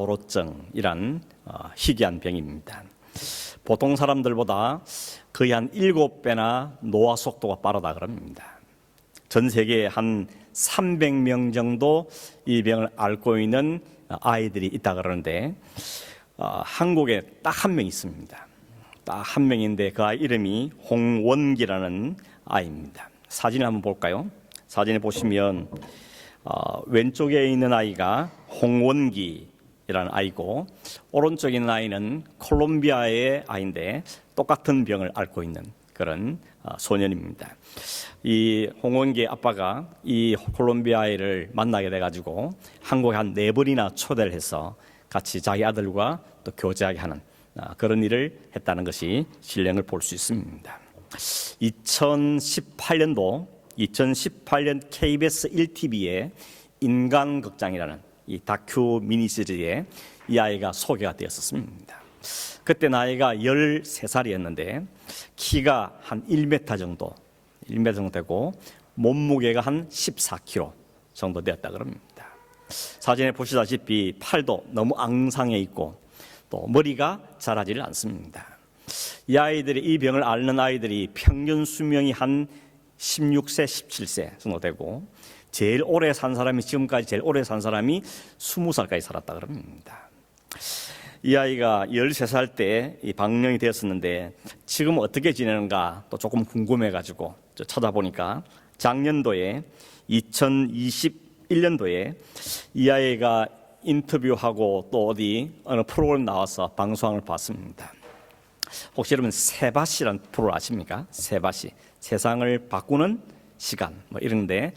조로증이란 희귀한 병입니다. 보통 사람들보다 거의 한 7배나 노화 속도가 빠르다 그럽니다. 전 세계에 한 300명 정도 이 병을 앓고 있는 아이들이 있다 그러는데 한국에 딱 한 명 있습니다. 딱 한 명인데 그 아이 이름이 홍원기라는 아이입니다. 사진을 한번 볼까요? 사진에 보시면 왼쪽에 있는 아이가 홍원기라는 아이고 오른쪽에 있는 아이는 콜롬비아의 아이인데 똑같은 병을 앓고 있는 그런 소년입니다. 이 홍원기의 아빠가 이 콜롬비아 아이를 만나게 돼가지고 한국에 한 4번이나 초대를 해서 같이 자기 아들과 또 교제하게 하는 그런 일을 했다는 것이 실령을 볼 수 있습니다. 2018년 KBS 1TV의 인간극장이라는 이 다큐 미니 시리즈에 이 아이가 소개가 되었습니다. 그때 나이가 13살이었는데 키가 한 1m 정도 되고 몸무게가 한 14kg 정도 되었다 그럽니다. 사진에 보시다시피 팔도 너무 앙상해 있고 또 머리가 자라지를 않습니다. 이 아이들이 이 병을 앓는 아이들이 평균 수명이 한 16세, 17세 정도 되고 제일 오래 산 사람이 지금까지 제일 오래 산 사람이 20살까지 살았다 그럽니다. 이 아이가 13살 때 방령이 되었었는데 지금 어떻게 지내는가 또 조금 궁금해가지고 찾아보니까 작년도에 2021년도에 이 아이가 인터뷰하고 또 어느 프로그램 나와서 방송을 봤습니다. 혹시 여러분 세바시라는 프로 아십니까? 세바시, 세상을 바꾸는 시간 이런데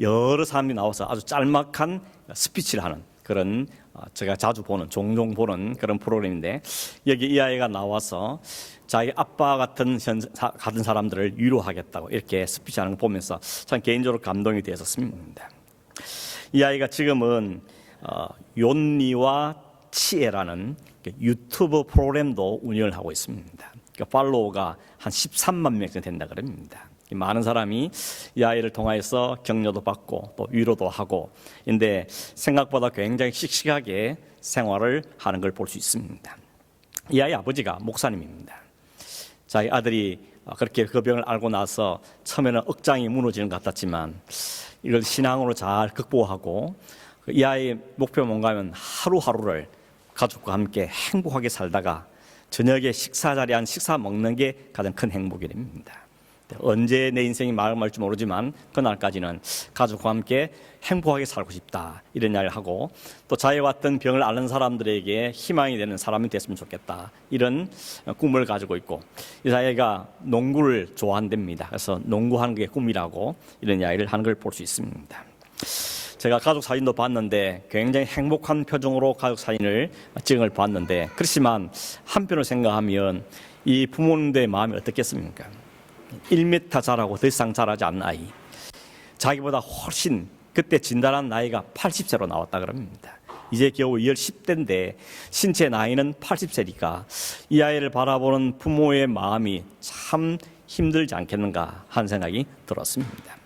여러 사람이 나와서 아주 짤막한 스피치를 하는 그런 제가 종종 보는 그런 프로그램인데 여기 이 아이가 나와서 자기 아빠 같은 사람들을 위로하겠다고 이렇게 스피치하는 거 보면서 참 개인적으로 감동이 되었습니다. 이 아이가 지금은 욘니와 치에라는 유튜브 프로그램도 운영을 하고 있습니다. 팔로워가 한 13만 명 정도 된다 그럽니다. 많은 사람이 이 아이를 통해서 격려도 받고 또 위로도 하고 근데 생각보다 굉장히 씩씩하게 생활을 하는 걸 볼 수 있습니다. 이 아이 아버지가 목사님입니다. 자기 아들이 그렇게 그 병을 앓고 나서 처음에는 억장이 무너지는 것 같았지만 이걸 신앙으로 잘 극복하고 이 아이의 목표가 뭔가 하면 하루하루를 가족과 함께 행복하게 살다가 저녁에 식사 자리에 한 식사 먹는 게 가장 큰 행복이 됩니다. 언제 내 인생이 마감할지 모르지만 그날까지는 가족과 함께 행복하게 살고 싶다 이런 이야기를 하고 또 자기와 같은 병을 앓는 사람들에게 희망이 되는 사람이 됐으면 좋겠다 이런 꿈을 가지고 있고 이 아이가 농구를 좋아한답니다. 그래서 농구하는 게 꿈이라고 이런 이야기를 하는 걸 볼 수 있습니다. 제가 가족 사진도 봤는데 굉장히 행복한 표정으로 가족 사진을 찍은 걸 봤는데 그렇지만 한편으로 생각하면 이 부모님들의 마음이 어떻겠습니까? 1m 자라고 더 이상 자라지 않는 아이 자기보다 훨씬 그때 진단한 나이가 80세로 나왔다 그럽니다. 이제 겨우 10대인데 신체 나이는 80세니까 이 아이를 바라보는 부모의 마음이 참 힘들지 않겠는가 하는 생각이 들었습니다.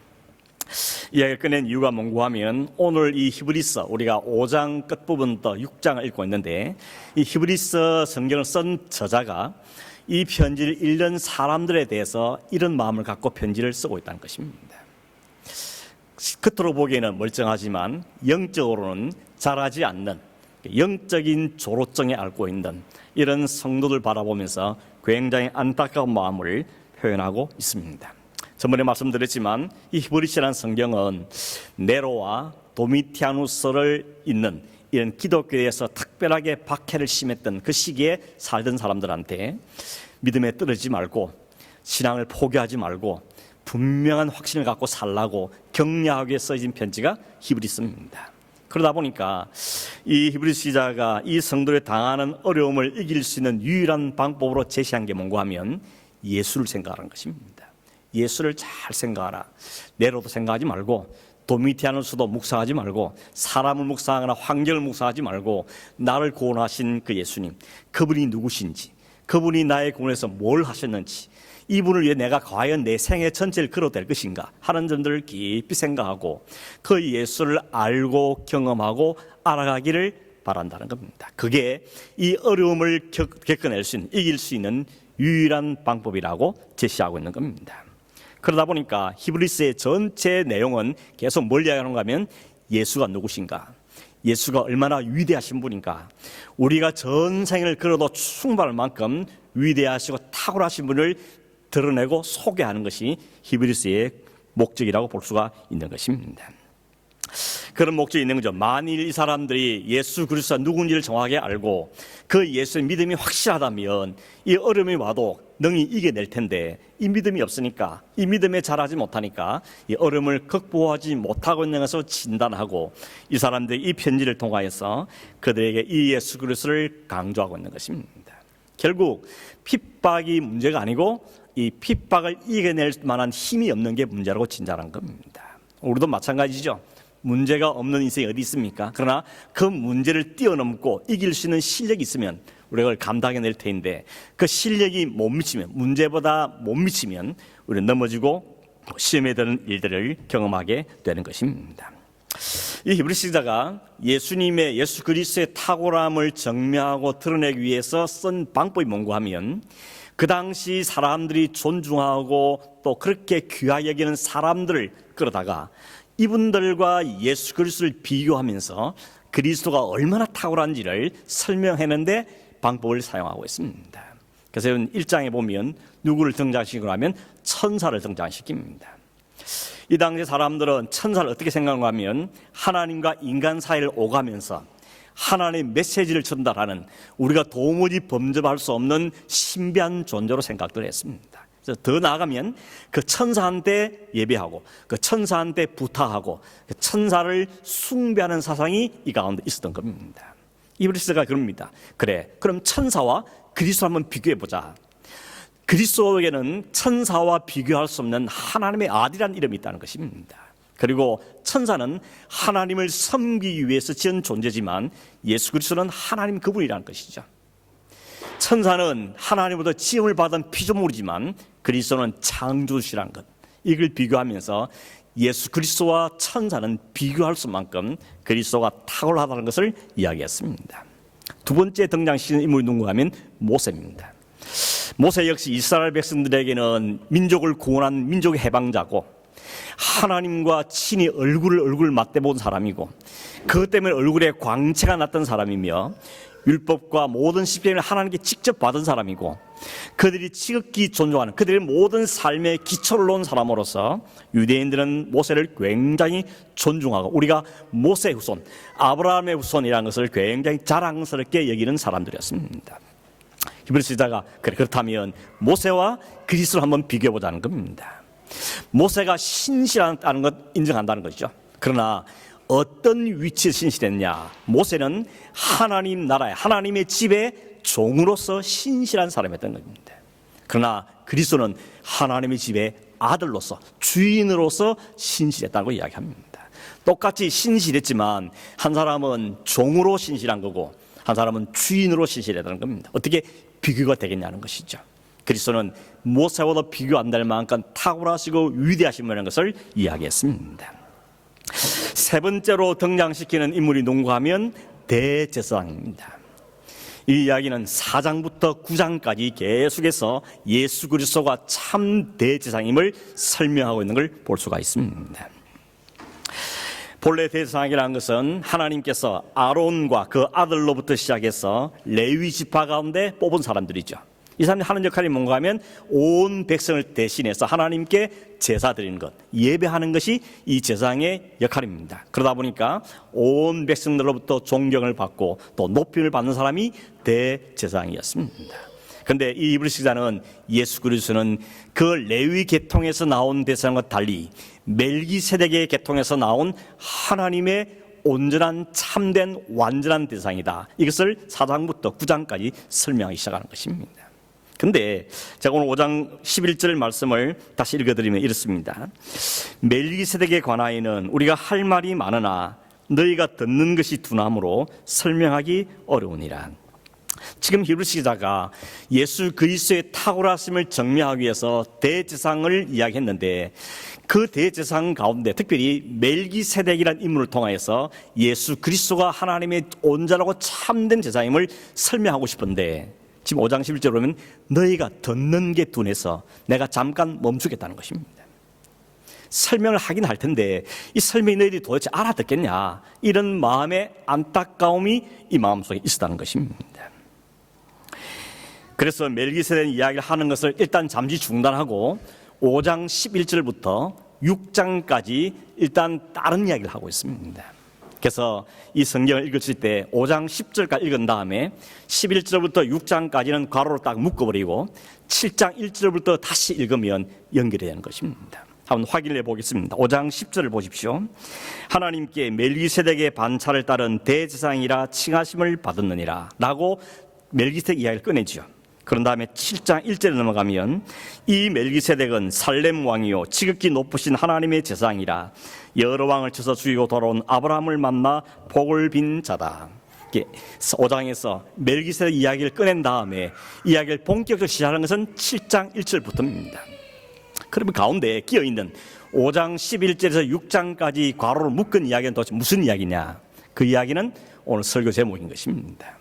이 아이를 꺼낸 이유가 뭔고 하면 오늘 이 히브리서 우리가 5장 끝부분부터 6장을 읽고 있는데 이 히브리서 성경을 쓴 저자가 이 편지를 읽는 사람들에 대해서 이런 마음을 갖고 편지를 쓰고 있다는 것입니다. 겉으로 보기에는 멀쩡하지만 영적으로는 자라지 않는 영적인 조로증에 앓고 있는 이런 성도들 바라보면서 굉장히 안타까운 마음을 표현하고 있습니다. 전번에 말씀드렸지만 이 히브리서라는 성경은 네로와 도미티아누스를 잇는 이런 기독교에서 특별하게 박해를 심했던 그 시기에 살던 사람들한테 믿음에 떨어지지 말고 신앙을 포기하지 말고 분명한 확신을 갖고 살라고 격려하게 써진 편지가 히브리서입니다. 그러다 보니까 이 히브리서 기자가 이 성도들이 당하는 어려움을 이길 수 있는 유일한 방법으로 제시한 게 뭔가 하면 예수를 생각하는 것입니다. 예수를 잘 생각하라. 네로도 생각하지 말고 도미티아누스도 묵상하지 말고 사람을 묵상하거나 환경을 묵상하지 말고 나를 구원하신 그 예수님, 그분이 누구신지, 그분이 나의 구원에서 뭘 하셨는지, 이분을 위해 내가 과연 내 생애 전체를 걸어댈 것인가 하는 점들을 깊이 생각하고 그 예수를 알고 경험하고 알아가기를 바란다는 겁니다. 그게 이 어려움을 겪어낼 수 있는, 이길 수 있는 유일한 방법이라고 제시하고 있는 겁니다. 그러다 보니까 히브리서의 전체 내용은 계속 뭘 이야기하는가 하면 예수가 누구신가, 예수가 얼마나 위대하신 분인가, 우리가 전생을 걸어도 충분할 만큼 위대하시고 탁월하신 분을 드러내고 소개하는 것이 히브리서의 목적이라고 볼 수가 있는 것입니다. 그런 목적이 있는 거죠. 만일 이 사람들이 예수 그리스도가 누군지를 정확하게 알고 그 예수의 믿음이 확실하다면 이 어려움이 와도 능히 이겨낼 텐데, 이 믿음이 없으니까, 이 믿음에 자라지 못하니까 이 어려움을 극복하지 못하고 있는 것을 진단하고, 이 사람들이 이 편지를 통하여서 그들에게 이 예수 그리스도를 강조하고 있는 것입니다. 결국 핍박이 문제가 아니고 이 핍박을 이겨낼 만한 힘이 없는 게 문제라고 진단한 겁니다. 우리도 마찬가지죠. 문제가 없는 인생이 어디 있습니까? 그러나 그 문제를 뛰어넘고 이길 수 있는 실력이 있으면 우리가 그걸 감당해낼 텐데, 그 실력이 못 미치면, 문제보다 못 미치면 우리는 넘어지고 시험에 드는 일들을 경험하게 되는 것입니다. 이 히브리서 기자가 예수 그리스도의 탁월함을 증명하고 드러내기 위해서 쓴 방법이 뭔가 하면, 그 당시 사람들이 존중하고 또 그렇게 귀하게 여기는 사람들을 끌어다가 이분들과 예수 그리스도를 비교하면서 그리스도가 얼마나 탁월한지를 설명하는데 방법을 사용하고 있습니다. 그래서 1장에 보면 누구를 등장시키고 하면 천사를 등장시킵니다. 이 당시 사람들은 천사를 어떻게 생각하는가 하면 하나님과 인간 사이를 오가면서 하나님의 메시지를 전달하는, 우리가 도무지 범접할 수 없는 신비한 존재로 생각을 했습니다. 그래서 더 나아가면 그 천사한테 예배하고 그 천사한테 부탁하고 그 천사를 숭배하는 사상이 이 가운데 있었던 겁니다. 히브리서가 그럽니다. 그래, 그럼 천사와 그리스도 한번 비교해보자. 그리스도에게는 천사와 비교할 수 없는 하나님의 아들이라는 이름이 있다는 것입니다. 그리고 천사는 하나님을 섬기기 위해서 지은 존재지만 예수 그리스도는 하나님 그분이라는 것이죠. 천사는 하나님으로부터 지음을 받은 피조물이지만 그리스도는 창조주시라는 것, 이걸 비교하면서 예수 그리스도와 천사는 비교할 수만큼 그리스도가 탁월하다는 것을 이야기했습니다. 두 번째 등장시키는 인물이 누군가 하면 모세입니다. 모세 역시 이스라엘 백성들에게는 민족을 구원한 민족의 해방자고, 하나님과 친히 얼굴을 맞대본 사람이고, 그것 때문에 얼굴에 광채가 났던 사람이며, 율법과 모든 십계명을 하나님께 직접 받은 사람이고, 그들이 지극히 존중하는, 그들의 모든 삶의 기초를 놓은 사람으로서 유대인들은 모세를 굉장히 존중하고, 우리가 모세의 후손, 아브라함의 후손이라는 것을 굉장히 자랑스럽게 여기는 사람들이었습니다. 히브리서 기자가 그렇다면 모세와 그리스도를 한번 비교해보자는 겁니다. 모세가 신실하다는 것 인정한다는 것이죠. 그러나 어떤 위치에 신실했냐? 모세는 하나님 나라에, 하나님의 집에 종으로서 신실한 사람이었던 겁니다. 그러나 그리스도는 하나님의 집의 아들로서, 주인으로서 신실했다고 이야기합니다. 똑같이 신실했지만 한 사람은 종으로 신실한 거고 한 사람은 주인으로 신실했다는 겁니다. 어떻게 비교가 되겠냐는 것이죠. 그리스도는 모세와도 비교 안 될 만큼 탁월하시고 위대하신 분이라는 것을 이야기했습니다. 세 번째로 등장시키는 인물이 누군가 하면 대제사장입니다. 이 이야기는 4장부터 9장까지 계속해서 예수 그리스도가 참 대제사장임을 설명하고 있는 걸 볼 수가 있습니다. 본래 대제사장이라는 것은 하나님께서 아론과 그 아들로부터 시작해서 레위 지파 가운데 뽑은 사람들이죠. 이 사람이 하는 역할이 뭔가 하면 온 백성을 대신해서 하나님께 제사 드리는 것, 예배하는 것이 이 제사장의 역할입니다. 그러다 보니까 온 백성들로부터 존경을 받고 또 높임을 받는 사람이 대제사장이었습니다. 그런데 이 히브리서 기자는 예수 그리스도는 그 레위 계통에서 나온 대제사장과 달리 멜기세덱의 계통에서 나온 하나님의 온전한 참된 완전한 대상이다. 이것을 4장부터 9장까지 설명하기 시작하는 것입니다. 근데 제가 오늘 5장 11절 말씀을 다시 읽어드리면 이렇습니다. 멜기세덱에 관하여는 우리가 할 말이 많으나 너희가 듣는 것이 둔함으로 설명하기 어려우니라. 지금 히브리서 기자가 예수 그리스도의 탁월하심을 증명하기 위해서 대제사장을 이야기했는데 그 대제사장 가운데 특별히 멜기세덱이라는 인물을 통하여서 예수 그리스도가 하나님의 온전하고 참된 제사장임을 설명하고 싶은데 지금 5장 11절에 보면 너희가 듣는 게 둔해서 내가 잠깐 멈추겠다는 것입니다. 설명을 하긴 할 텐데 이 설명이 너희들이 도대체 알아듣겠냐, 이런 마음의 안타까움이 이 마음속에 있었다는 것입니다. 그래서 멜기세덱 이야기를 하는 것을 일단 잠시 중단하고 5장 11절부터 6장까지 일단 다른 이야기를 하고 있습니다. 그래서 이 성경을 읽으실 때 5장 10절까지 읽은 다음에 11절부터 6장까지는 괄호로 딱 묶어버리고 7장 1절부터 다시 읽으면 연결이 되는 것입니다. 한번 확인해 보겠습니다. 5장 10절을 보십시오. 하나님께 멜기세덱의 반차를 따른 대제사장이라 칭하심을 받았느니라 라고 멜기세덱 이야기를 꺼내죠. 그런 다음에 7장 1절에 넘어가면 이 멜기세덱은 살렘 왕이요 지극히 높으신 하나님의 제사장이라 여러 왕을 쳐서 죽이고 돌아온 아브라함을 만나 복을 빈 자다. 5장에서 멜기세덱 이야기를 꺼낸 다음에 이야기를 본격적으로 시작하는 것은 7장 1절부터입니다. 그러면 가운데 끼어있는 5장 11절에서 6장까지 괄호를 묶은 이야기는 도대체 무슨 이야기냐? 그 이야기는 오늘 설교 제목인 것입니다.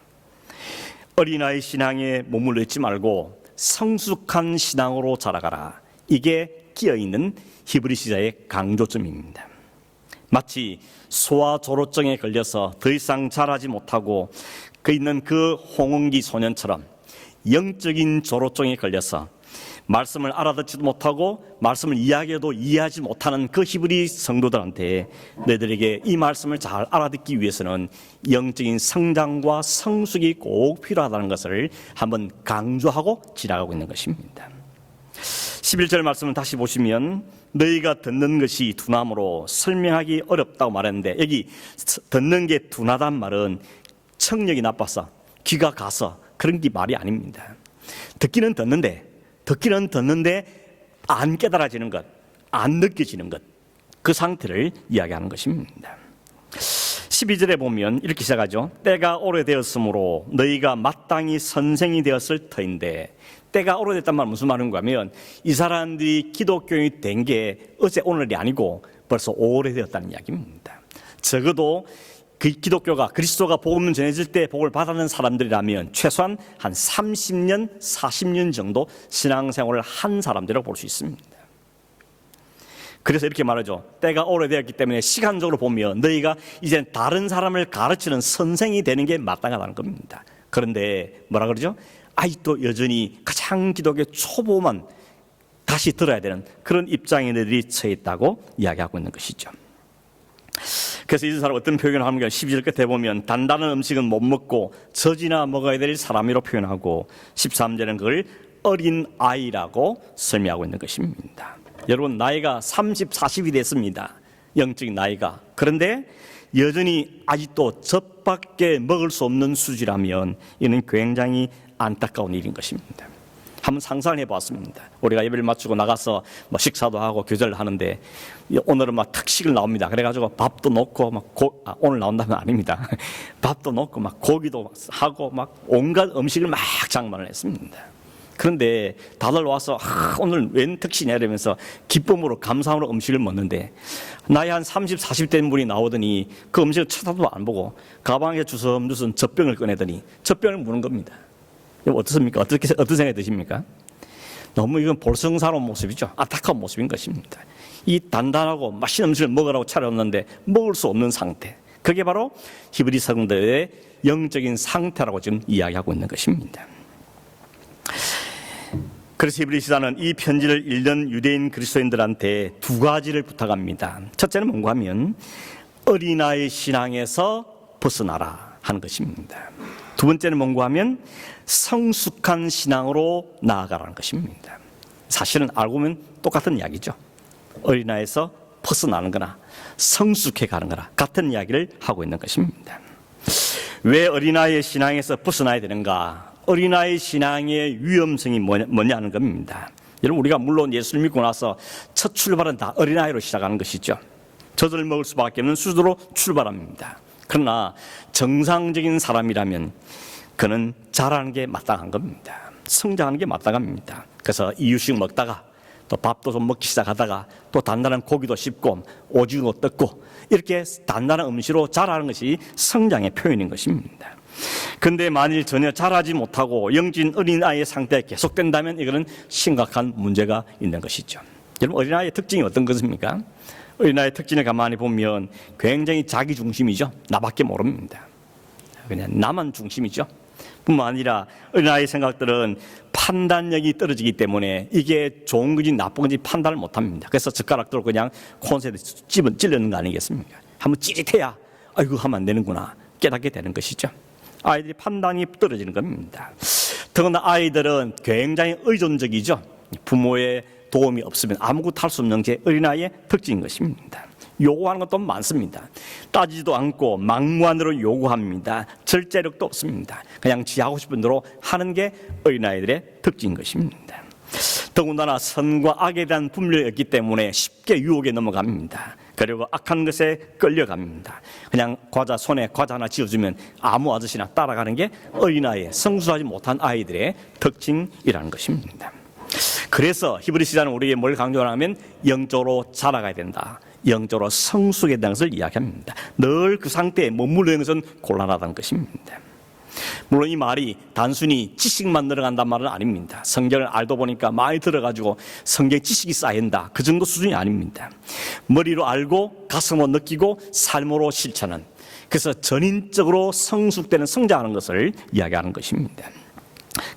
어린아이 신앙에 머물러 있지 말고 성숙한 신앙으로 자라가라. 이게 끼어있는 히브리서의 강조점입니다. 마치 소아 조로증에 걸려서 더 이상 자라지 못하고 그 있는 그 홍은기 소년처럼 영적인 조로증에 걸려서 말씀을 알아듣지도 못하고 말씀을 이야기해도 이해하지 못하는 그 히브리 성도들한테 너희들에게 이 말씀을 잘 알아듣기 위해서는 영적인 성장과 성숙이 꼭 필요하다는 것을 한번 강조하고 지나가고 있는 것입니다. 11절 말씀을 다시 보시면 너희가 듣는 것이 둔함으로 설명하기 어렵다고 말했는데 여기 듣는 게 둔하단 말은 청력이 나빠서 귀가 가서 그런 게 말이 아닙니다. 듣기는 듣는데 안 깨달아지는 것, 안 느껴지는 것, 그 상태를 이야기하는 것입니다. 12절에 보면 이렇게 시작하죠. 때가 오래되었으므로 너희가 마땅히 선생이 되었을 터인데, 때가 오래됐단 말은 무슨 말인가 하면 이 사람들이 기독교인이 된 게 어제 오늘이 아니고 벌써 오래되었다는 이야기입니다. 적어도 그 기독교가 그리스도가 복음 전해질 때 복을 받았는 사람들이라면 최소한 한 30년, 40년 정도 신앙생활을 한 사람들이라고 볼 수 있습니다. 그래서 이렇게 말하죠. 때가 오래되었기 때문에 시간적으로 보면 너희가 이제 다른 사람을 가르치는 선생이 되는 게 마땅하다는 겁니다. 그런데 뭐라 그러죠? 아직도 여전히 가장 기독교 초보만 다시 들어야 되는 그런 입장에 너희들이 처해 있다고 이야기하고 있는 것이죠. 그래서 이 사람 어떤 표현을 하는가 12절 끝에 보면 단단한 음식은 못 먹고 젖이나 먹어야 될 사람이라고 표현하고 13절은 그걸 어린 아이라고 설명하고 있는 것입니다. 여러분 나이가 30, 40이 됐습니다. 영적인 나이가. 그런데 여전히 아직도 젖밖에 먹을 수 없는 수준이라면 이는 굉장히 안타까운 일인 것입니다. 한번 상상을 해봤습니다. 우리가 예배를 마치고 나가서 뭐 식사도 하고 교제를 하는데 오늘은 막 특식을 나옵니다. 그래가지고 밥도 넣고 막 오늘 나온다면 아닙니다. 밥도 넣고 막 고기도 하고 막 온갖 음식을 막 장만을 했습니다. 그런데 다들 와서 오늘 웬 특식이냐 이러면서 기쁨으로 감사함으로 음식을 먹는데 나이 한 30, 40 된 분이 나오더니 그 음식을 쳐다도 안 보고 가방에 주섬주섬 젖병을 꺼내더니 젖병을 무는 겁니다. 어떻습니까? 어떤 생각이 드십니까? 너무 이건 볼성사로운 모습이죠. 안타까운 모습인 것입니다. 이 단단하고 맛있는 음식을 먹으라고 차렸는데 먹을 수 없는 상태. 그게 바로 히브리 성도의 영적인 상태라고 지금 이야기하고 있는 것입니다. 그래서 히브리 시사는 이 편지를 읽는 유대인 그리스도인들한테 두 가지를 부탁합니다. 첫째는 뭔가 하면 어린아이 신앙에서 벗어나라 하는 것입니다. 두 번째는 뭔가 하면 성숙한 신앙으로 나아가라는 것입니다. 사실은 알고 보면 똑같은 이야기죠. 어린아이에서 벗어나는 거나 성숙해 가는 거나 같은 이야기를 하고 있는 것입니다. 왜 어린아이의 신앙에서 벗어나야 되는가? 어린아이 신앙의 위험성이 뭐냐는 겁니다. 여러분 우리가 물론 예수를 믿고 나서 첫 출발은 다 어린아이로 시작하는 것이죠. 젖을 먹을 수밖에 없는 수도로 출발합니다. 그러나 정상적인 사람이라면 그는 자라는 게 마땅한 겁니다. 성장하는 게 마땅합니다. 그래서 이유식 먹다가 또 밥도 좀 먹기 시작하다가 또 단단한 고기도 씹고 오징어 뜯고 이렇게 단단한 음식으로 자라는 것이 성장의 표현인 것입니다. 그런데 만일 전혀 자라지 못하고 영진 어린아이의 상태가 계속된다면 이거는 심각한 문제가 있는 것이죠. 여러분, 어린아이의 특징이 어떤 것입니까? 어린아이의 특징을 가만히 보면 굉장히 자기중심이죠. 나밖에 모릅니다. 그냥 나만 중심이죠. 뿐만 아니라 어린아이의 생각들은 판단력이 떨어지기 때문에 이게 좋은 건지 나쁜 건지 판단을 못합니다. 그래서 젓가락으로 그냥 콘센트 찌르는 거 아니겠습니까? 한번 찌릿해야 아이고 하면 안 되는구나 깨닫게 되는 것이죠. 아이들이 판단이 떨어지는 겁니다. 더구나 아이들은 굉장히 의존적이죠. 부모의 도움이 없으면 아무것도 할 수 없는 게 어린아이의 특징인 것입니다. 요구하는 것도 많습니다. 따지지도 않고 막무가내로 요구합니다. 절제력도 없습니다. 그냥 지 하고 싶은 대로 하는 게 어린아이들의 특징인 것입니다. 더군다나 선과 악에 대한 분별이 없기 때문에 쉽게 유혹에 넘어갑니다. 그리고 악한 것에 끌려갑니다. 그냥 손에 과자 하나 쥐어주면 아무 아저씨나 따라가는 게 어린아이의 성숙하지 못한 아이들의 특징이라는 것입니다. 그래서 히브리서는 우리에게 뭘 강조하냐면 영적으로 자라가야 된다. 영적으로 성숙해야 되는 것을 이야기합니다. 늘 그 상태에 머무르는 것은 곤란하다는 것입니다. 물론 이 말이 단순히 지식만 늘어간다는 말은 아닙니다. 성경을 알다 보니까 많이 들어가지고 성경 지식이 쌓인다. 그 정도 수준이 아닙니다. 머리로 알고 가슴으로 느끼고 삶으로 실천하는, 그래서 전인적으로 성숙되는 성장하는 것을 이야기하는 것입니다.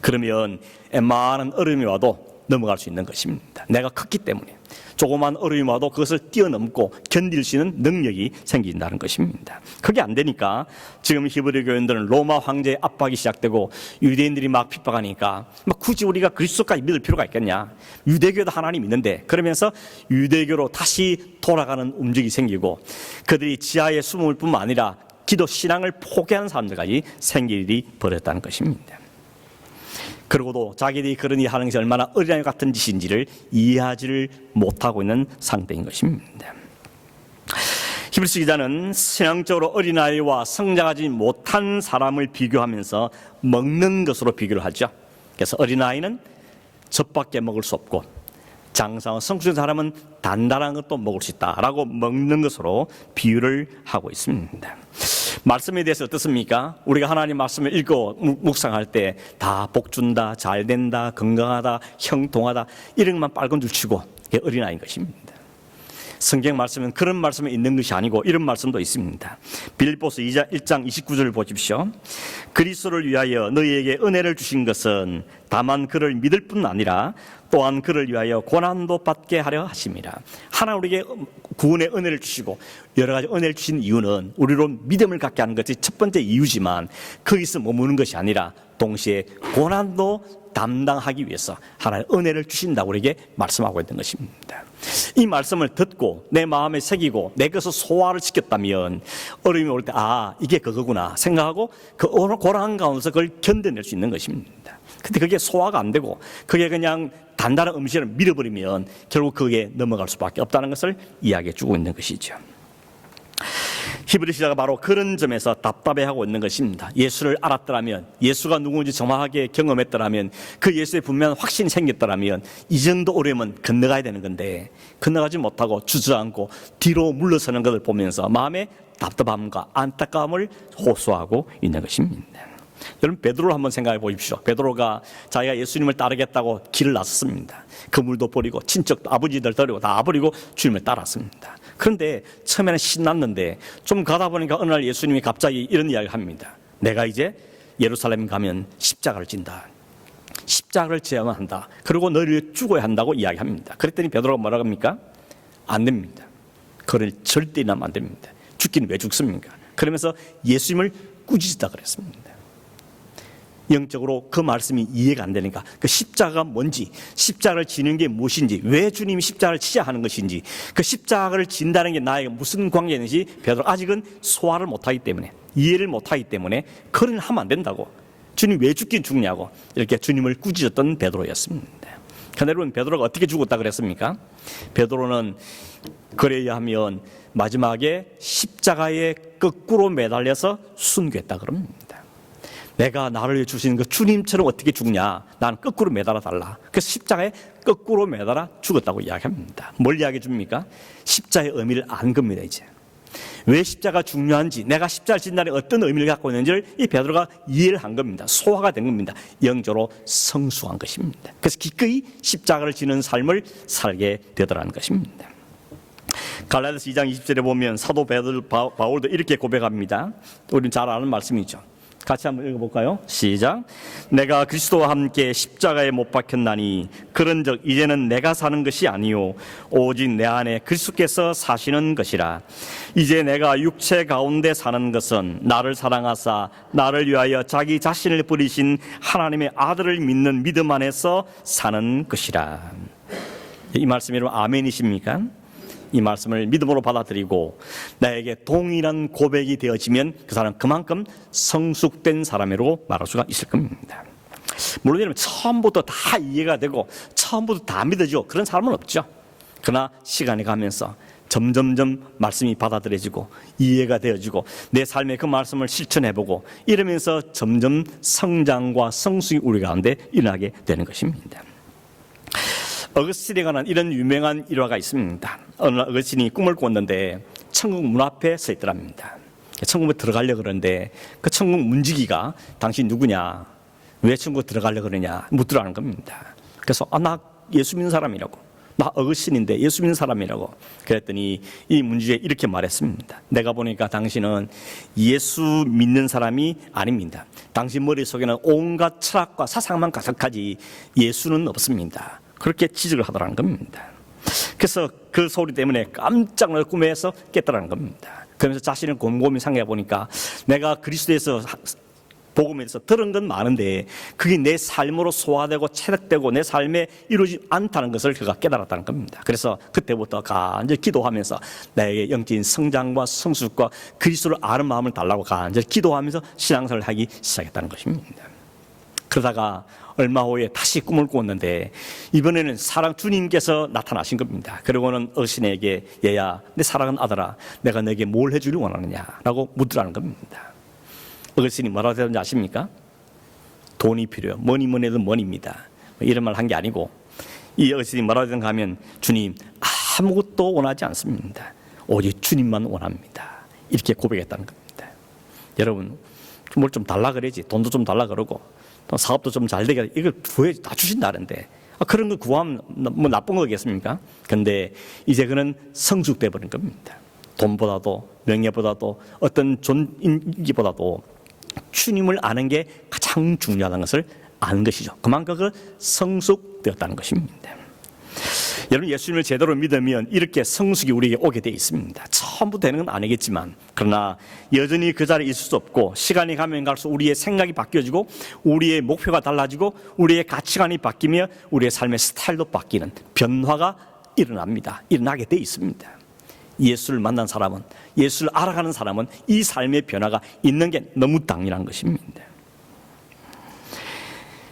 그러면 많은 어려움이 와도 넘어갈 수 있는 것입니다. 내가 컸기 때문에 조그만 어려움이 와도 그것을 뛰어넘고 견딜 수 있는 능력이 생긴다는 것입니다. 그게 안 되니까 지금 히브리 교인들은 로마 황제의 압박이 시작되고 유대인들이 막 핍박하니까 굳이 우리가 그리스도까지 믿을 필요가 있겠냐, 유대교도 하나님 있는데, 그러면서 유대교로 다시 돌아가는 움직임이 생기고 그들이 지하에 숨을 뿐만 아니라 기도 신앙을 포기하는 사람들까지 생길 일이 벌어졌다는 것입니다. 그러고도 자기들이 그런 일 하는 것이 얼마나 어린아이 같은 짓인지를 이해하지를 못하고 있는 상태인 것입니다. 히브리서 기자는 신앙적으로 어린아이와 성장하지 못한 사람을 비교하면서 먹는 것으로 비교를 하죠. 그래서 어린아이는 젖밖에 먹을 수 없고 장성한 성숙한 사람은 단단한 것도 먹을 수 있다라고 먹는 것으로 비유를 하고 있습니다. 말씀에 대해서 어떻습니까? 우리가 하나님 말씀을 읽고 묵상할 때 다 복준다, 잘된다, 건강하다, 형통하다 이런 것만 빨간 줄 치고 그게 어린아이인 것입니다. 성경 말씀은 그런 말씀이 있는 것이 아니고 이런 말씀도 있습니다. 빌립보서 1장 29절을 보십시오. 그리스도를 위하여 너희에게 은혜를 주신 것은 다만 그를 믿을 뿐 아니라 또한 그를 위하여 고난도 받게 하려 하심이라. 하나님 우리에게 구원의 은혜를 주시고 여러 가지 은혜를 주신 이유는 우리로 믿음을 갖게 하는 것이 첫 번째 이유지만 거기서 머무는 것이 아니라 동시에 고난도 담당하기 위해서 하나님 은혜를 주신다고 우리에게 말씀하고 있는 것입니다. 이 말씀을 듣고 내 마음에 새기고 내 것을 소화를 시켰다면 어려움이 올 때 이게 그거구나 생각하고 그 고난 가운데서 그걸 견뎌낼 수 있는 것입니다. 근데 그게 소화가 안 되고 그게 그냥 단단한 음식을 밀어버리면 결국 그게 넘어갈 수밖에 없다는 것을 이야기해 주고 있는 것이죠. 히브리 시자가 바로 그런 점에서 답답해하고 있는 것입니다. 예수를 알았더라면, 예수가 누구인지 정확하게 경험했더라면, 그 예수에 분명한 확신이 생겼더라면 이 정도 어려움은 건너가야 되는 건데 건너가지 못하고 주저앉고 뒤로 물러서는 것을 보면서 마음의 답답함과 안타까움을 호소하고 있는 것입니다. 여러분, 베드로를 한번 생각해 보십시오. 베드로가 자기가 예수님을 따르겠다고 길을 나섰습니다. 그물도 버리고 친척도 아버지들 데리고 다 버리고 주님을 따랐습니다. 그런데 처음에는 신났는데 좀 가다 보니까 어느 날 예수님이 갑자기 이런 이야기를 합니다. 내가 이제 예루살렘 가면 십자가를 진다. 십자가를 져야만 한다. 그리고 너를 죽어야 한다고 이야기합니다. 그랬더니 베드로가 뭐라고 합니까? 안 됩니다. 그를 절대 하면 안 됩니다. 죽기는 왜 죽습니까? 그러면서 예수님을 꾸짖다 그랬습니다. 영적으로 그 말씀이 이해가 안 되니까 그 십자가가 뭔지, 십자가를 지는 게 무엇인지, 왜 주님이 십자가를 치자 하는 것인지, 그 십자가를 진다는 게 나에게 무슨 관계가 있는지 베드로 아직은 소화를 못하기 때문에, 이해를 못하기 때문에 그런 하면 안 된다고, 주님 왜 죽긴 죽냐고 이렇게 주님을 꾸짖었던 베드로였습니다. 그런데 여러분, 베드로가 어떻게 죽었다 그랬습니까? 베드로는 그래야 하면 마지막에 십자가에 거꾸로 매달려서 순교했다 그럽니다. 내가 나를 위해 주신 그 주님처럼 어떻게 죽냐? 나는 거꾸로 매달아 달라. 그래서 십자가에 거꾸로 매달아 죽었다고 이야기합니다. 뭘 이야기해 줍니까? 십자가의 의미를 안 겁니다. 이제 왜 십자가 중요한지, 내가 십자가를 진 날에 어떤 의미를 갖고 있는지를 이 베드로가 이해를 한 겁니다. 소화가 된 겁니다. 영적으로 성숙한 것입니다. 그래서 기꺼이 십자가를 지는 삶을 살게 되더라는 것입니다. 갈라디아서 2장 20절에 보면 사도 베드로 바울도 이렇게 고백합니다. 우리는 잘 아는 말씀이죠. 같이 한번 읽어볼까요? 시작. 내가 그리스도와 함께 십자가에 못 박혔나니 그런즉 이제는 내가 사는 것이 아니요 오직 내 안에 그리스도께서 사시는 것이라. 이제 내가 육체 가운데 사는 것은 나를 사랑하사 나를 위하여 자기 자신을 버리신 하나님의 아들을 믿는 믿음 안에서 사는 것이라. 이 말씀이 여러분 아멘이십니까? 이 말씀을 믿음으로 받아들이고 나에게 동일한 고백이 되어지면 그 사람은 그만큼 성숙된 사람이라고 말할 수가 있을 겁니다. 물론 여러분 처음부터 다 이해가 되고 처음부터 다 믿어지고 그런 사람은 없죠. 그러나 시간이 가면서 점점점 말씀이 받아들여지고 이해가 되어지고 내 삶에 그 말씀을 실천해보고 이러면서 점점 성장과 성숙이 우리 가운데 일어나게 되는 것입니다. 어거스틴에 관한 이런 유명한 일화가 있습니다. 어느 날 어거스틴이 꿈을 꿨는데 천국 문 앞에 서 있더랍니다. 천국에 들어가려고 그러는데 그 천국 문지기가 당신 누구냐, 왜 천국 들어가려고 그러냐 묻더라는 겁니다. 그래서 나 예수 믿는 사람이라고, 나 어거스틴인데 예수 믿는 사람이라고 그랬더니 이 문지기가 이렇게 말했습니다. 내가 보니까 당신은 예수 믿는 사람이 아닙니다. 당신 머릿속에는 온갖 철학과 사상만 가득하지 예수는 없습니다. 그렇게 지적을 하더라는 겁니다. 그래서 그 소리 때문에 깜짝 놀라 꿈에서 깼더라는 겁니다. 그러면서 자신을 곰곰이 생각해 보니까 내가 그리스도에서 복음에서 들은 건 많은데 그게 내 삶으로 소화되고 체득되고 내 삶에 이루어지지 않다는 것을 그가 깨달았다는 겁니다. 그래서 그때부터 간절히 기도하면서 나에게 영적인 성장과 성숙과 그리스도를 아는 마음을 달라고 간절히 기도하면서 신앙생활을 하기 시작했다는 것입니다. 그러다가 얼마 후에 다시 꿈을 꿨는데 이번에는 사랑 주님께서 나타나신 겁니다. 그리고는 어신에게 얘야, 내 사랑하는 아들아, 내가 너에게 뭘 해주길 원하느냐라고 묻더라는 겁니다. 어신이 뭐라고 대답했는지 아십니까? 돈이 필요해요. 뭐니 해도 머니입니다. 이런 말 한 게 아니고 이 어신이 뭐라고 대답했는가 하면 주님 아무것도 원하지 않습니다. 오직 주님만 원합니다. 이렇게 고백했다는 겁니다. 여러분 뭘 좀 달라 그러지, 돈도 좀 달라 그러고 또 사업도 좀 잘 되게 이걸 다 주신다는데 그런 거 구하면 뭐 나쁜 거겠습니까? 근데 이제 그는 성숙돼 버린 겁니다. 돈보다도 명예보다도 어떤 인기보다도 주님을 아는 게 가장 중요하다는 것을 아는 것이죠. 그만큼 그 성숙되었다는 것입니다. 여러분 예수님을 제대로 믿으면 이렇게 성숙이 우리에게 오게 되어 있습니다. 처음부터 되는 건 아니겠지만 그러나 여전히 그 자리에 있을 수 없고 시간이 가면 갈수록 우리의 생각이 바뀌어지고 우리의 목표가 달라지고 우리의 가치관이 바뀌며 우리의 삶의 스타일도 바뀌는 변화가 일어나게 되어 있습니다. 예수를 만난 사람은, 예수를 알아가는 사람은 이 삶의 변화가 있는 게 너무 당연한 것입니다.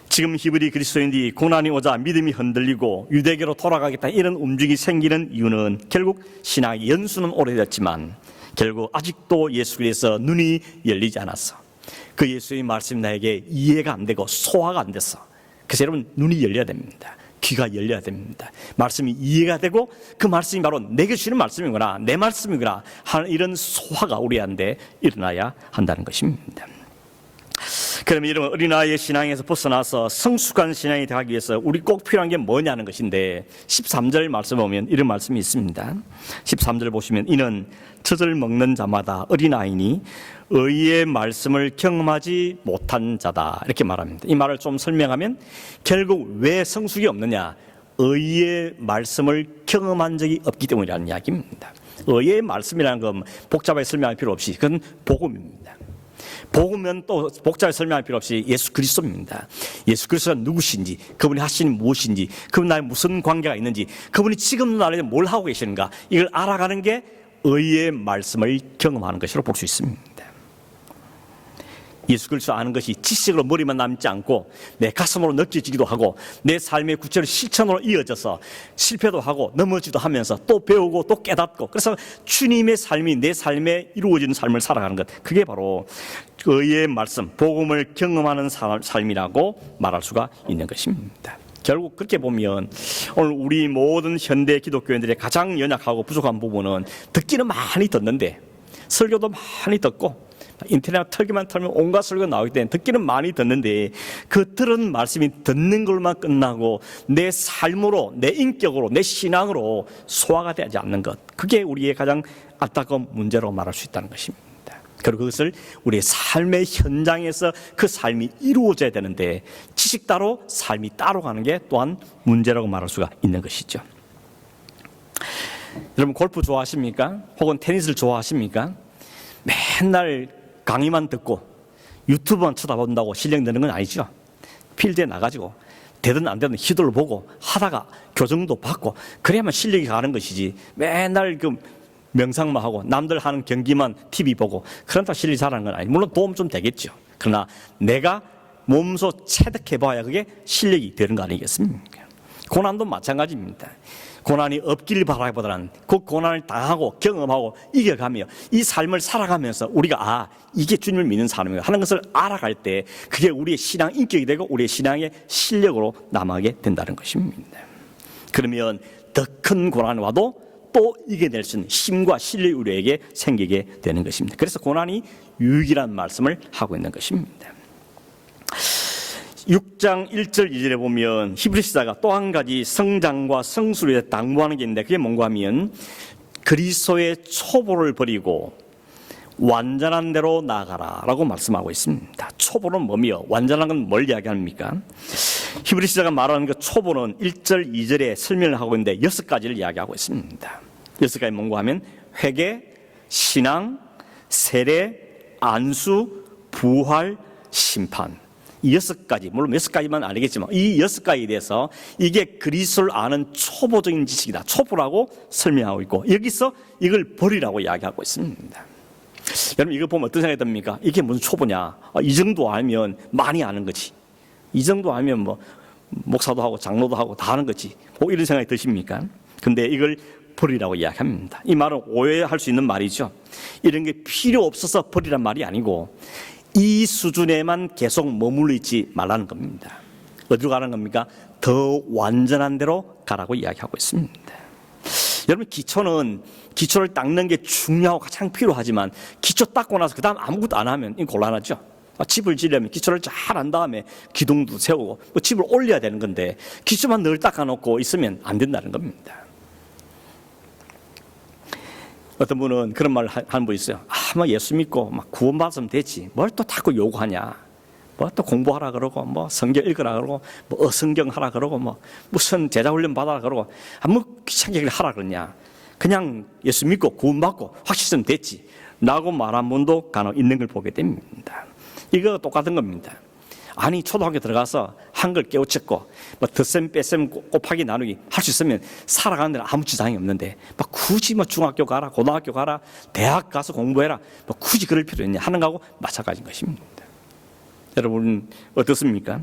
지금 히브리 그리스도인들이 고난이 오자 믿음이 흔들리고 유대교로 돌아가겠다 이런 움직임이 생기는 이유는 결국 신앙의 연수는 오래됐지만 결국 아직도 예수께서 눈이 열리지 않았어. 그 예수의 말씀이 나에게 이해가 안 되고 소화가 안 됐어. 그래서 여러분 눈이 열려야 됩니다. 귀가 열려야 됩니다. 말씀이 이해가 되고 그 말씀이 바로 내게 주는 말씀이구나, 내 말씀이구나 하는 이런 소화가 우리한테 일어나야 한다는 것입니다. 그러면 이런 어린아이의 신앙에서 벗어나서 성숙한 신앙이 되기 위해서 우리 꼭 필요한 게 뭐냐는 것인데 13절 말씀 보면 이런 말씀이 있습니다. 13절 보시면 이는 젖을 먹는 자마다 어린아이니 의의 말씀을 경험하지 못한 자다 이렇게 말합니다. 이 말을 좀 설명하면 결국 왜 성숙이 없느냐, 의의 말씀을 경험한 적이 없기 때문이라는 이야기입니다. 의의 말씀이라는 건 복잡하게 설명할 필요 없이 그건 복음입니다. 복음은 또 복잡하게 설명할 필요 없이 예수 그리스도입니다. 예수 그리스도가 누구신지, 그분이 하시는 무엇인지, 그분 나에 무슨 관계가 있는지, 그분이 지금 나라에 뭘 하고 계시는가, 이걸 알아가는 게 의의 말씀을 경험하는 것이라고 볼 수 있습니다. 예수 그리스도 아는 것이 지식으로 머리만 남지 않고 내 가슴으로 느껴지기도 하고 내 삶의 구체로 실천으로 이어져서 실패도 하고 넘어지도 하면서 또 배우고 또 깨닫고, 그래서 주님의 삶이 내 삶에 이루어지는 삶을 살아가는 것, 그게 바로 의의 말씀, 복음을 경험하는 삶이라고 말할 수가 있는 것입니다. 결국 그렇게 보면 오늘 우리 모든 현대 기독교인들의 가장 연약하고 부족한 부분은 듣기는 많이 듣는데, 설교도 많이 듣고 인터넷 털기만 털면 온갖 설교가 나오기 때문에 듣기는 많이 듣는데, 그 들은 말씀이 듣는 걸만 끝나고 내 삶으로, 내 인격으로, 내 신앙으로 소화가 되지 않는 것, 그게 우리의 가장 안타까운 문제라고 말할 수 있다는 것입니다. 그리고 그것을 우리의 삶의 현장에서 그 삶이 이루어져야 되는데, 지식 따로 삶이 따로 가는 게 또한 문제라고 말할 수가 있는 것이죠. 여러분, 골프 좋아하십니까? 혹은 테니스를 좋아하십니까? 맨날 강의만 듣고 유튜브만 쳐다본다고 실력 느는 건 아니죠. 필드에 나가지고 되든 안 되든 시도를 보고 하다가 교정도 받고 그래야만 실력이 가는 것이지, 맨날 그 명상만 하고 남들 하는 경기만 TV 보고 그런다고 실력이 자라는 건 아니에요. 물론 도움 좀 되겠죠. 그러나 내가 몸소 체득해봐야 그게 실력이 되는 거 아니겠습니까? 고난도 마찬가지입니다. 고난이 없길 바라기보다는 그 고난을 당하고 경험하고 이겨가며 이 삶을 살아가면서 우리가 이게 주님을 믿는 사람이야 하는 것을 알아갈 때, 그게 우리의 신앙 인격이 되고 우리의 신앙의 실력으로 남아게 된다는 것입니다. 그러면 더 큰 고난이 와도 또 이겨낼 수 있는 힘과 실력이 우리에게 생기게 되는 것입니다. 그래서 고난이 유익이라는 말씀을 하고 있는 것입니다. 6장 1절 2절에 보면 히브리서가 또 한 가지 성장과 성수를 위해 당부하는 게 있는데, 그게 뭔가 하면 그리스도의 초보를 버리고 완전한 대로 나아가라 라고 말씀하고 있습니다. 초보는 뭐며 완전한 건 뭘 이야기합니까? 히브리서가 말하는 그 초보는 1절 2절에 설명을 하고 있는데 6가지를 이야기하고 있습니다. 6가지 뭔가 하면 회개, 신앙, 세례, 안수, 부활, 심판. 이 6가지, 물론 6가지만 아니겠지만 이 6가지에 대해서 이게 그리스도를 아는 초보적인 지식이다, 초보라고 설명하고 있고, 여기서 이걸 버리라고 이야기하고 있습니다. 여러분, 이거 보면 어떤 생각이 듭니까? 이게 무슨 초보냐? 이 정도 알면 많이 아는 거지, 이 정도 알면 뭐 목사도 하고 장로도 하고 다 하는 거지, 뭐 이런 생각이 드십니까? 근데 이걸 버리라고 이야기합니다. 이 말은 오해할 수 있는 말이죠. 이런 게 필요 없어서 버리란 말이 아니고 이 수준에만 계속 머물러 있지 말라는 겁니다. 어디로 가는 겁니까? 더 완전한 데로 가라고 이야기하고 있습니다. 여러분, 기초를 닦는 게 중요하고 가장 필요하지만 기초 닦고 나서 그 다음 아무것도 안 하면 곤란하죠. 집을 지려면 기초를 잘 한 다음에 기둥도 세우고 집을 올려야 되는 건데 기초만 늘 닦아놓고 있으면 안 된다는 겁니다. 어떤 분은 그런 말을 하는 분 있어요. 뭐 예수 믿고 막 구원받으면 되지, 뭘 또 자꾸 요구하냐, 뭐 또 공부하라 그러고, 뭐 성경 읽으라 그러고, 뭐 어성경 하라 그러고, 뭐 무슨 제자훈련 받아라 그러고, 뭐 귀찮게 하라 그러냐, 그냥 예수 믿고 구원받고 확실했으면 됐지 라고 말한 분도 간혹 있는 걸 보게 됩니다. 이거 똑같은 겁니다. 아니, 초등학교 들어가서 한글 깨우쳤고 뭐 덧셈 뺄셈 곱하기 나누기 할 수 있으면 살아가는 데는 아무 지장이 없는데 막 굳이 뭐 중학교 가라, 고등학교 가라, 대학 가서 공부해라, 뭐 굳이 그럴 필요 있냐 하는 거하고 마찬가지인 것입니다. 여러분, 어떻습니까?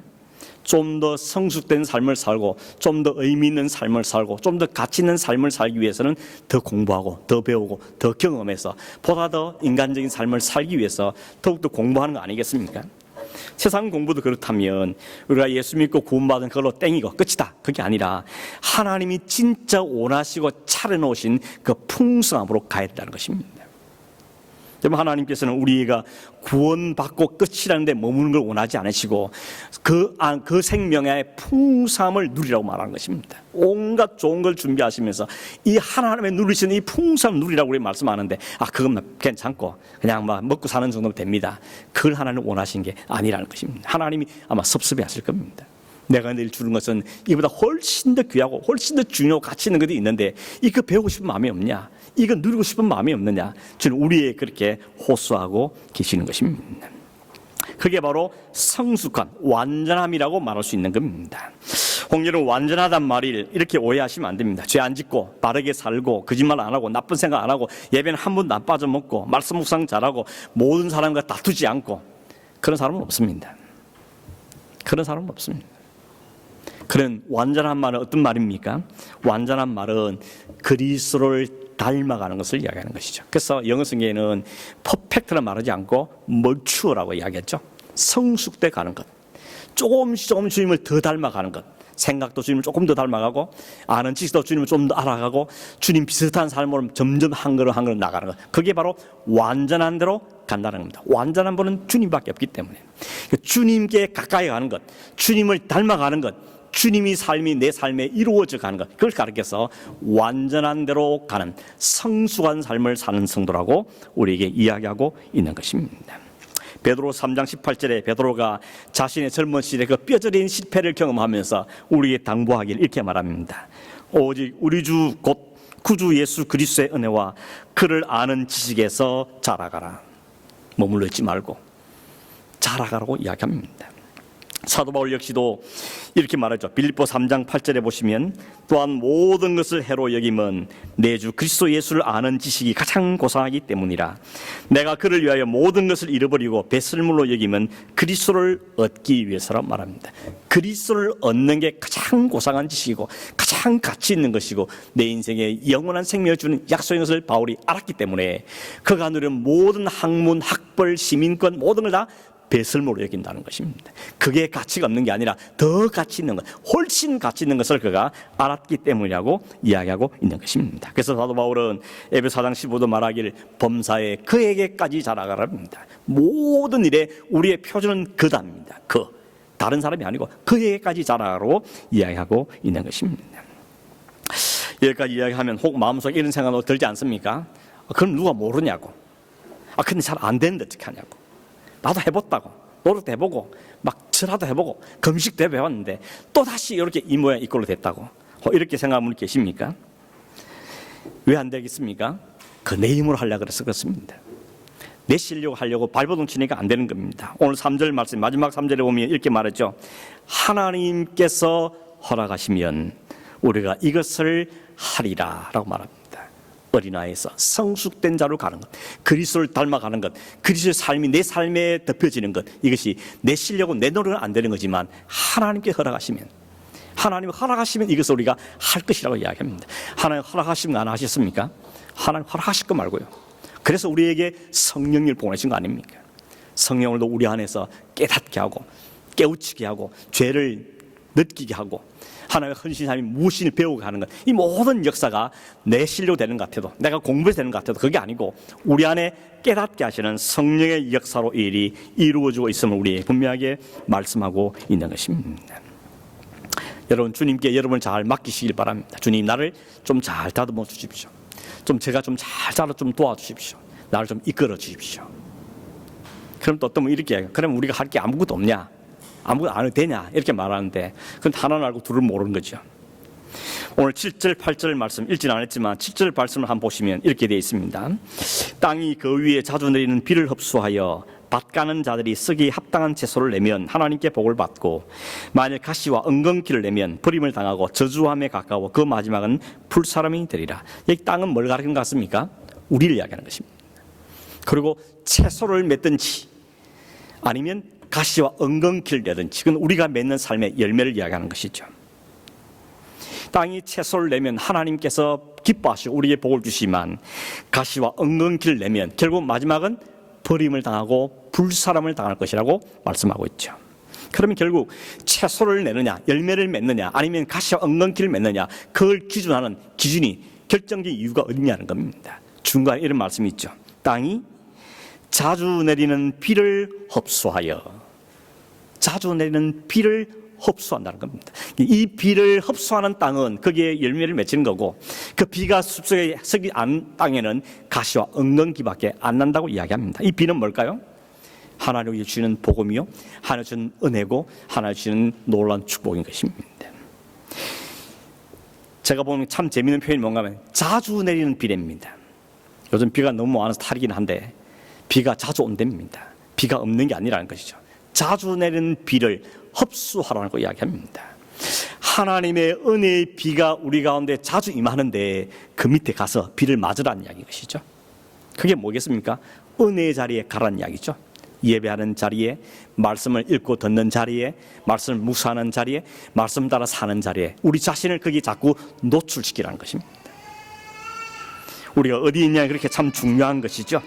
좀 더 성숙된 삶을 살고 좀 더 의미 있는 삶을 살고 좀 더 가치 있는 삶을 살기 위해서는 더 공부하고 더 배우고 더 경험해서 보다 더 인간적인 삶을 살기 위해서 더욱더 공부하는 거 아니겠습니까? 세상 공부도 그렇다면 우리가 예수 믿고 구원받은 그걸로 땡이고 끝이다, 그게 아니라 하나님이 진짜 원하시고 차려놓으신 그 풍성함으로 가야 된다는 것입니다. 여러분, 하나님께서는 우리가 구원받고 끝이라는 데 머무는 걸 원하지 않으시고 그 생명의 풍성함을 누리라고 말하는 것입니다. 온갖 좋은 걸 준비하시면서 이 하나님의 누리시는 이 풍성함을 누리라고 우리 말씀하는데, 그것만 괜찮고 그냥 막 먹고 사는 정도면 됩니다. 그걸 하나님 원하신 게 아니라는 것입니다. 하나님이 아마 섭섭해 하실 겁니다. 내가 늘 주는 것은 이보다 훨씬 더 귀하고 훨씬 더 중요하고 가치 있는 것이 있는데 이거 배우고 싶은 마음이 없냐, 이거 누리고 싶은 마음이 없느냐, 저는 우리에 그렇게 호소하고 계시는 것입니다. 그게 바로 성숙한 완전함이라고 말할 수 있는 겁니다. 홍길은 완전하단 말을 이렇게 오해하시면 안 됩니다. 죄 안 짓고 바르게 살고 거짓말 안 하고 나쁜 생각 안 하고 예배는 한 번도 안 빠져먹고 말씀 묵상 잘하고 모든 사람과 다투지 않고 그런 사람은 없습니다. 그런 사람은 없습니다. 그런 완전한 말은 어떤 말입니까? 완전한 말은 그리스도를 닮아가는 것을 이야기하는 것이죠. 그래서 영어 성경에는 퍼펙트라 말하지 않고 멀추어라고 이야기했죠. 성숙돼 가는 것, 조금씩 주님을 더 닮아가는 것, 생각도 주님을 조금 더 닮아가고 아는 지식도 주님을 좀 더 알아가고 주님 비슷한 삶으로 점점 한 걸음 한 걸음 나가는 것, 그게 바로 완전한 대로 간다는 겁니다. 완전한 분은 주님밖에 없기 때문에 주님께 가까이 가는 것, 주님을 닮아가는 것, 주님이 삶이 내 삶에 이루어져 가는 것, 그걸 가르쳐서 완전한 대로 가는 성숙한 삶을 사는 성도라고 우리에게 이야기하고 있는 것입니다. 베드로 3장 18절에 베드로가 자신의 젊은 시절에 그 뼈저린 실패를 경험하면서 우리에게 당부하길 이렇게 말합니다. 오직 우리 주 곧 구주 예수 그리스도의 은혜와 그를 아는 지식에서 자라가라. 머물러 있지 말고 자라가라고 이야기합니다. 사도 바울 역시도 이렇게 말하죠. 빌립보 3장 8절에 보시면 또한 모든 것을 해로 여김은 내 주 그리스도 예수를 아는 지식이 가장 고상하기 때문이라. 내가 그를 위하여 모든 것을 잃어버리고 배설물로 여김은 그리스도를 얻기 위해서라 말합니다. 그리스도를 얻는 게 가장 고상한 지식이고 가장 가치 있는 것이고 내 인생에 영원한 생명을 주는 약속인 것을 바울이 알았기 때문에 그가 누린 모든 학문, 학벌, 시민권 모든 걸 다 배설물로 여긴다는 것입니다. 그게 가치가 없는 게 아니라 더 가치 있는 것, 훨씬 가치 있는 것을 그가 알았기 때문이라고 이야기하고 있는 것입니다. 그래서 사도 바울은 에베소 4장 15도 말하길 범사에 그에게까지 자라가라 합니다. 모든 일에 우리의 표준은 그답니다. 다른 사람이 아니고 그에게까지 자라가라고 이야기하고 있는 것입니다. 여기까지 이야기하면 혹 마음속에 이런 생각도 들지 않습니까? 그럼 누가 모르냐고. 근데 잘 안 되는데 어떻게 하냐고. 나도 해봤다고, 노력도 해보고 막 절하도 해보고 금식도 해봤는데 또다시 이렇게 이 모양 이 꼴로 됐다고 이렇게 생각하는 분이 계십니까? 왜 안 되겠습니까? 내 힘으로 하려고 그래서 그렇습니다. 내 실력으로 하려고 발버둥 치니까 안 되는 겁니다. 오늘 3절 말씀 마지막 3절에 보면 이렇게 말했죠. 하나님께서 허락하시면 우리가 이것을 하리라 라고 말합니다. 어린아이에서 성숙된 자로 가는 것, 그리스도를 닮아가는 것, 그리스도의 삶이 내 삶에 덮여지는 것, 이것이 내 실력은 내 노력은 안 되는 거지만 하나님께 허락하시면, 하나님 허락하시면 이것을 우리가 할 것이라고 이야기합니다. 하나님 허락하시면 안 하셨습니까? 하나님 허락하실 거 말고요. 그래서 우리에게 성령을 보내신 거 아닙니까? 성령을도 우리 안에서 깨닫게 하고 깨우치게 하고 죄를 느끼게 하고 하나님의 헌신 삶이 무엇인지 배우고 하는 것, 이 모든 역사가 내 실력 되는 것 같아도, 내가 공부해서 되는 것 같아도 그게 아니고 우리 안에 깨닫게 하시는 성령의 역사로 이 일이 이루어지고 있음을 우리 분명하게 말씀하고 있는 것입니다. 여러분, 주님께 여러분을 잘 맡기시길 바랍니다. 주님, 나를 좀 잘 다듬어 주십시오. 제가 좀 잘 자라 좀 도와주십시오. 나를 좀 이끌어 주십시오. 그럼 또 어떤 분 이렇게 해요. 그럼 우리가 할 게 아무것도 없냐? 아무것도 안 해도 되냐? 이렇게 말하는데 그건 하나는 알고 둘은 모르는 거죠. 오늘 7절 8절 말씀 읽지는 않았지만 7절 말씀을 한번 보시면 이렇게 되어 있습니다. 땅이 그 위에 자주 내리는 비를 흡수하여 밭가는 자들이 쓰기에 합당한 채소를 내면 하나님께 복을 받고, 만일 가시와 엉겅퀴를 내면 버림을 당하고 저주함에 가까워 그 마지막은 불사람이 되리라. 여기 땅은 뭘 가리키는 것 같습니까? 우리를 이야기하는 것입니다. 그리고 채소를 맺든지 아니면 가시와 엉겅퀴를 내든지, 그건 우리가 맺는 삶의 열매를 이야기하는 것이죠. 땅이 채소를 내면 하나님께서 기뻐하시고 우리에게 복을 주시지만 가시와 엉겅퀴를 내면 결국 마지막은 버림을 당하고 불사람을 당할 것이라고 말씀하고 있죠. 그러면 결국 채소를 내느냐, 열매를 맺느냐, 아니면 가시와 엉겅퀴를 맺느냐, 그걸 기준하는 기준이, 결정적인 이유가 어디냐는 겁니다. 중간에 이런 말씀이 있죠. 땅이 자주 내리는 비를 흡수하여, 자주 내리는 비를 흡수한다는 겁니다. 이 비를 흡수하는 땅은 거기에 열매를 맺히는 거고, 그 비가 숲속에 서기 않은 땅에는 가시와 엉겅퀴밖에 안 난다고 이야기합니다. 이 비는 뭘까요? 하나님이 주시는 복음이요, 하나님 주시는 은혜고 하나님 주시는 놀라운 축복인 것입니다. 제가 보면 참 재미있는 표현이 뭔가 하면 자주 내리는 비랍니다. 요즘 비가 너무 많아서 탈이긴 한데 비가 자주 온답니다. 비가 없는 게 아니라는 것이죠. 자주 내리는 비를 흡수하라는 거 이야기합니다. 하나님의 은혜의 비가 우리 가운데 자주 임하는데 그 밑에 가서 비를 맞으라는 이야기인 것이죠. 그게 뭐겠습니까? 은혜의 자리에 가라는 이야기죠. 예배하는 자리에, 말씀을 읽고 듣는 자리에, 말씀을 묵상하는 자리에, 말씀 따라 사는 자리에 우리 자신을 거기 자꾸 노출시키라는 것입니다. 우리가 어디 있냐 그렇게 참 중요한 것이죠.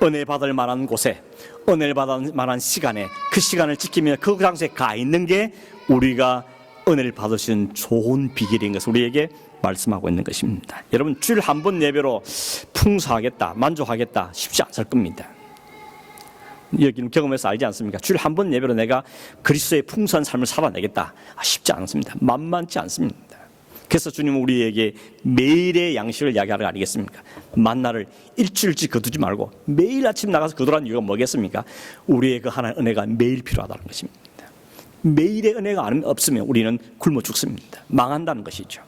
은혜 받을 만한 곳에, 은혜를 받을 만한 시간에, 그 시간을 지키며 그 장소에 가 있는 게 우리가 은혜를 받을 수 있는 좋은 비결인 것을 우리에게 말씀하고 있는 것입니다. 여러분, 주일 한 번 예배로 풍성하겠다, 만족하겠다 쉽지 않을 겁니다. 여기는 경험해서 알지 않습니까? 주일 한 번 예배로 내가 그리스도의 풍성한 삶을 살아내겠다, 쉽지 않습니다. 만만치 않습니다. 그래서 주님은 우리에게 매일의 양식을 이야기하는 거 아니겠습니까? 만나를 일주일치 거두지 말고 매일 아침 나가서 거두라는 이유가 뭐겠습니까? 우리의 그 하나의 은혜가 매일 필요하다는 것입니다. 매일의 은혜가 없으면 우리는 굶어 죽습니다. 망한다는 것이죠.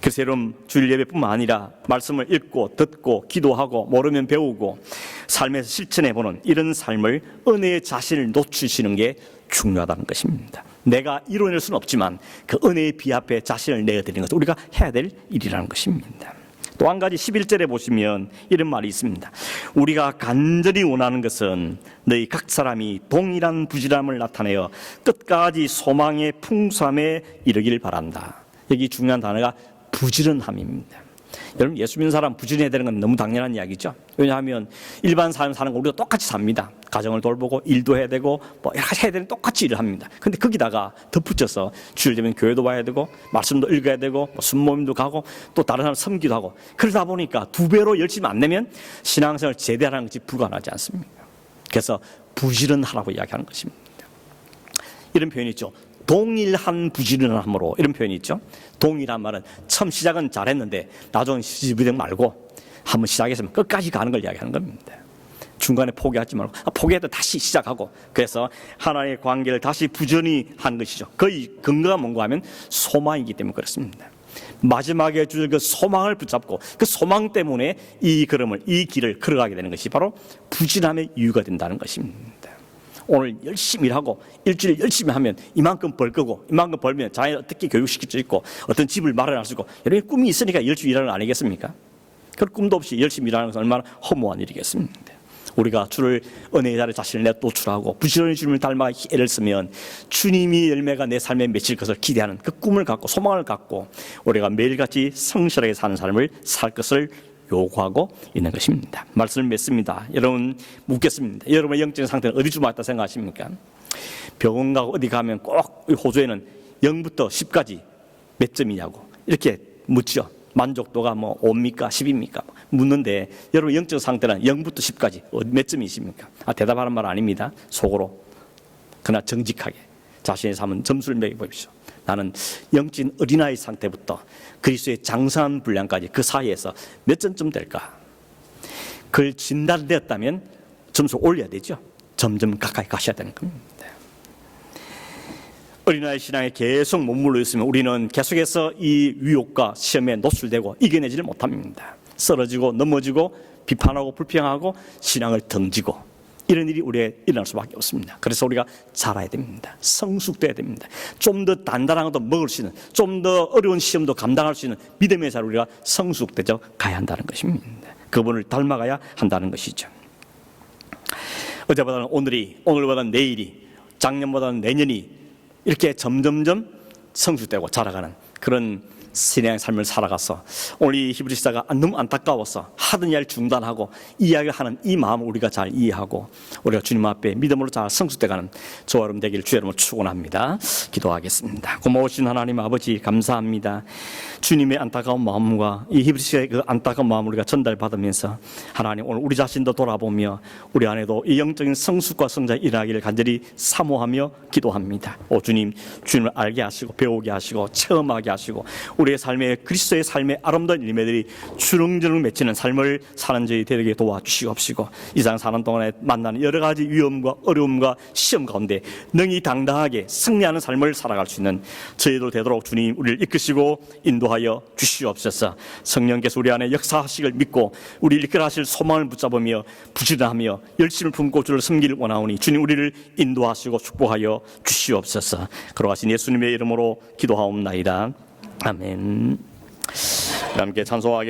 그래서 여러분, 주일 예배뿐만 아니라 말씀을 읽고 듣고 기도하고 모르면 배우고 삶에서 실천해보는 이런 삶을, 은혜의 자신을 놓치시는 게 중요하다는 것입니다. 내가 이뤄낼 수는 없지만 그 은혜의 비 앞에 자신을 내어드리는 것은 우리가 해야 될 일이라는 것입니다. 또 한 가지 11절에 보시면 이런 말이 있습니다. 우리가 간절히 원하는 것은 너희 각 사람이 동일한 부지런함을 나타내어 끝까지 소망의 풍성함에 이르기를 바란다. 여기 중요한 단어가 부지런함입니다. 여러분, 예수 믿는 사람 부지런해야 되는 건 너무 당연한 이야기죠. 왜냐하면 일반 삶 사는 거 우리가 똑같이 삽니다. 가정을 돌보고 일도 해야 되고 뭐 여러 가지 해야 되는 똑같이 일을 합니다. 근데 거기다가 덧붙여서 주일 되면 교회도 와야 되고 말씀도 읽어야 되고 뭐 순모임도 가고 또 다른 사람 섬기도 하고, 그러다 보니까 두 배로 열심히 안 내면 신앙생활 제대하는 것이 불가능하지 않습니까? 그래서 부지런하라고 이야기하는 것입니다. 이런 표현이 있죠. 동일한 부지런함으로, 이런 표현이 있죠. 동일한 말은 처음 시작은 잘했는데 나중에 시지부정 말고 한번 시작했으면 끝까지 가는 걸 이야기하는 겁니다. 중간에 포기하지 말고 포기해도 다시 시작하고, 그래서 하나님의 관계를 다시 부지런히 하는 것이죠. 거의 근거가 뭔가 하면 소망이기 때문에 그렇습니다. 마지막에 줄 그 소망을 붙잡고 그 소망 때문에 이 걸음을, 이 길을 걸어가게 되는 것이 바로 부지런함의 이유가 된다는 것입니다. 오늘 열심히 일하고 일주일 열심히 하면 이만큼 벌 거고, 이만큼 벌면 자녀를 어떻게 교육시킬 수 있고 어떤 집을 마련할 수 있고, 여러분의 꿈이 있으니까 열심히 일하는 거 아니겠습니까? 그런 꿈도 없이 열심히 일하는 것은 얼마나 허무한 일이겠습니까? 우리가 주를, 은혜의 자리 자신을 내 노출하고 부지런히 주님을 닮아 애를 쓰면 주님이 열매가 내 삶에 맺힐 것을 기대하는 그 꿈을 갖고 소망을 갖고 우리가 매일같이 성실하게 사는 삶을 살 것을 요구하고 있는 것입니다. 말씀을 맺습니다. 여러분, 묻겠습니다. 여러분의 영적인 상태는 어디쯤 왔다 생각하십니까? 병원 가고 어디 가면 꼭 호주에는 0부터 10까지 몇 점이냐고 이렇게 묻죠. 만족도가 뭐 5입니까 10입니까 묻는데, 여러분 영적 상태는 0부터 10까지 몇 점이십니까? 대답하는 말 아닙니다. 속으로 그러나 정직하게 자신의 삶은 점수를 매겨보십시오. 나는 영적인 어린아이 상태부터 그리스도의 장성한 분량까지 그 사이에서 몇 점쯤 될까? 그걸 진단되었다면 점수 올려야 되죠. 점점 가까이 가셔야 되는 겁니다. 어린아이 신앙에 계속 머물러 있으면 우리는 계속해서 이 유혹과 시험에 노출되고 이겨내지를 못합니다. 쓰러지고 넘어지고 비판하고 불평하고 신앙을 던지고, 이런 일이 우리에 일어날 수밖에 없습니다. 그래서 우리가 자라야 됩니다. 성숙돼야 됩니다. 좀 더 단단한 것도 먹을 수 있는, 좀 더 어려운 시험도 감당할 수 있는 믿음의 자로 우리가 성숙되져 가야 한다는 것입니다. 그분을 닮아가야 한다는 것이죠. 어제보다는 오늘이, 오늘보다는 내일이, 작년보다는 내년이 이렇게 점점점 성숙되고 자라가는 그런 신앙의 삶을 살아가서 오늘 이 히브리 시사가 너무 안타까워서 하던 일 중단하고 이야기를 하는 이 마음을 우리가 잘 이해하고 우리가 주님 앞에 믿음으로 잘 성숙돼가는 저와 여러분 되기를 주의 이름으로 축원합니다. 기도하겠습니다. 고마우신 하나님 아버지, 감사합니다. 주님의 안타까운 마음과 이 히브리 시사의 그 안타까운 마음을 우리가 전달받으면서 하나님, 오늘 우리 자신도 돌아보며 우리 안에도 이 영적인 성숙과 성장이 일어나기를 간절히 사모하며 기도합니다. 오 주님, 주님을 알게 하시고 배우게 하시고 체험하게 하시고 우리의 삶에, 그리스도의 삶의 아름다운 열매들이 주렁주렁 맺히는 삶을 사는 저희 되게 도와주시옵시고, 이 세상 사는 동안에 만나는 여러 가지 위험과 어려움과 시험 가운데 능히 당당하게 승리하는 삶을 살아갈 수 있는 저희도 되도록 주님 우리를 이끄시고 인도하여 주시옵소서. 성령께서 우리 안에 역사하시길 믿고 우리를 이끌어 하실 소망을 붙잡으며 부지런하며 열심을 품고 주를 섬기를 원하오니 주님 우리를 인도하시고 축복하여 주시옵소서. 걸어가신 예수님의 이름으로 기도하옵나이다. 아멘. 함께 찬송하겠습니다.